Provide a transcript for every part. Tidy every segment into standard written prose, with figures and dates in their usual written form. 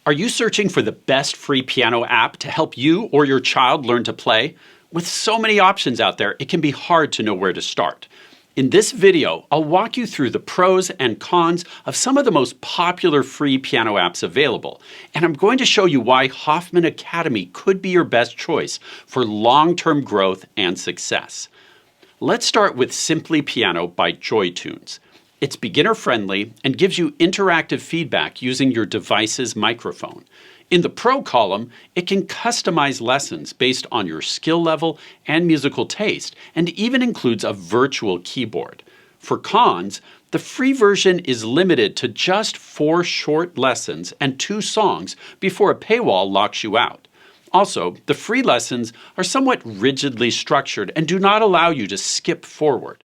Are you searching for the best free piano app to help you or your child learn to play? With so many options out there, it can be hard to know where to start. In this video, I'll walk you through the pros and cons of some of the most popular free piano apps available, and I'm going to show you why Hoffman Academy could be your best choice for long-term growth and success. Let's start with Simply Piano by JoyTunes. It's beginner-friendly and gives you interactive feedback using your device's microphone. In the Pro column, it can customize lessons based on your skill level and musical taste, and even includes a virtual keyboard. For cons, the free version is limited to just 4 short lessons and 2 songs before a paywall locks you out. Also, the free lessons are somewhat rigidly structured and do not allow you to skip forward.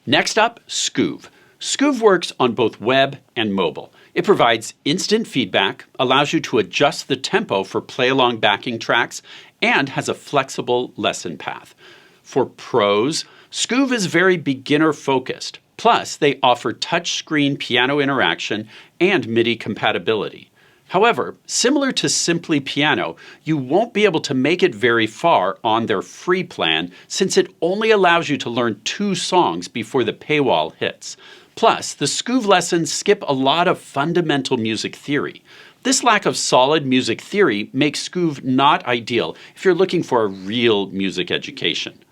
Next up, ScooVoo. ScooVoo works on both web and mobile. It provides instant feedback, allows you to adjust the tempo for play-along backing tracks, and has a flexible lesson path. For pros, ScooVoo is very beginner-focused. Plus, they offer touchscreen piano interaction and MIDI compatibility. However, similar to Simply Piano, you won't be able to make it very far on their free plan since it only allows you to learn 2 songs before the paywall hits. Plus, the ScooVoo lessons skip a lot of fundamental music theory. This lack of solid music theory makes ScooVoo not ideal if you're looking for a real music education.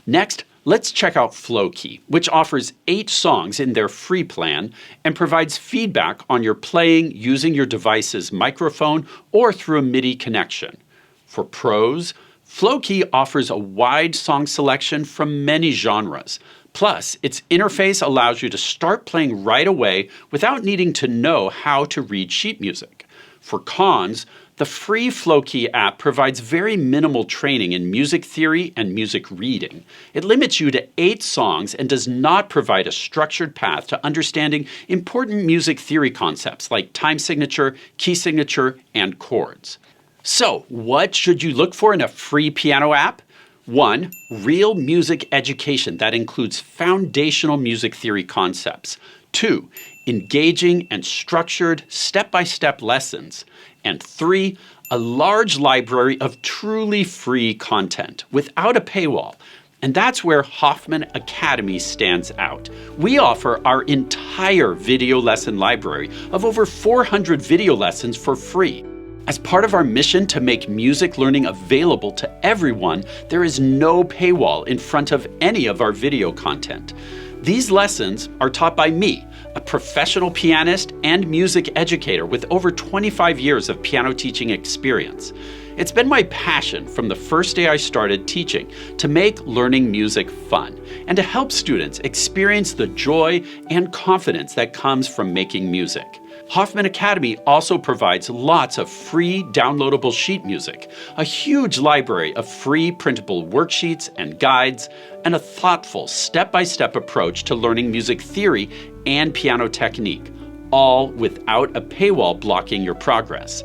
Next, let's check out FlowKey, which offers 8 songs in their free plan and provides feedback on your playing using your device's microphone or through a MIDI connection. For pros, FlowKey offers a wide song selection from many genres. Plus, its interface allows you to start playing right away without needing to know how to read sheet music. For cons, the free FlowKey app provides very minimal training in music theory and music reading. It limits you to 8 songs and does not provide a structured path to understanding important music theory concepts like time signature, key signature, and chords. So, what should you look for in a free piano app? 1. Real music education that includes foundational music theory concepts. 2. Engaging and structured step-by-step lessons. And 3. A large library of truly free content without a paywall. And that's where Hoffman Academy stands out. We offer our entire video lesson library of over 400 video lessons for free. As part of our mission to make music learning available to everyone, there is no paywall in front of any of our video content. These lessons are taught by me, a professional pianist and music educator with over 25 years of piano teaching experience. It's been my passion from the first day I started teaching to make learning music fun and to help students experience the joy and confidence that comes from making music. Hoffman Academy also provides lots of free downloadable sheet music, a huge library of free printable worksheets and guides, and a thoughtful step-by-step approach to learning music theory and piano technique, all without a paywall blocking your progress.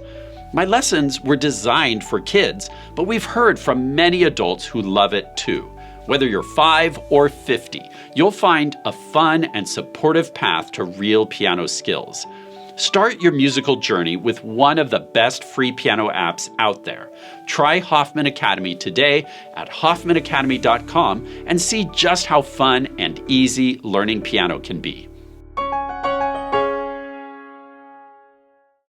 My lessons were designed for kids, but we've heard from many adults who love it too. Whether you're 5 or 50, you'll find a fun and supportive path to real piano skills. Start your musical journey with one of the best free piano apps out there. Try Hoffman Academy today at hoffmanacademy.com and see just how fun and easy learning piano can be.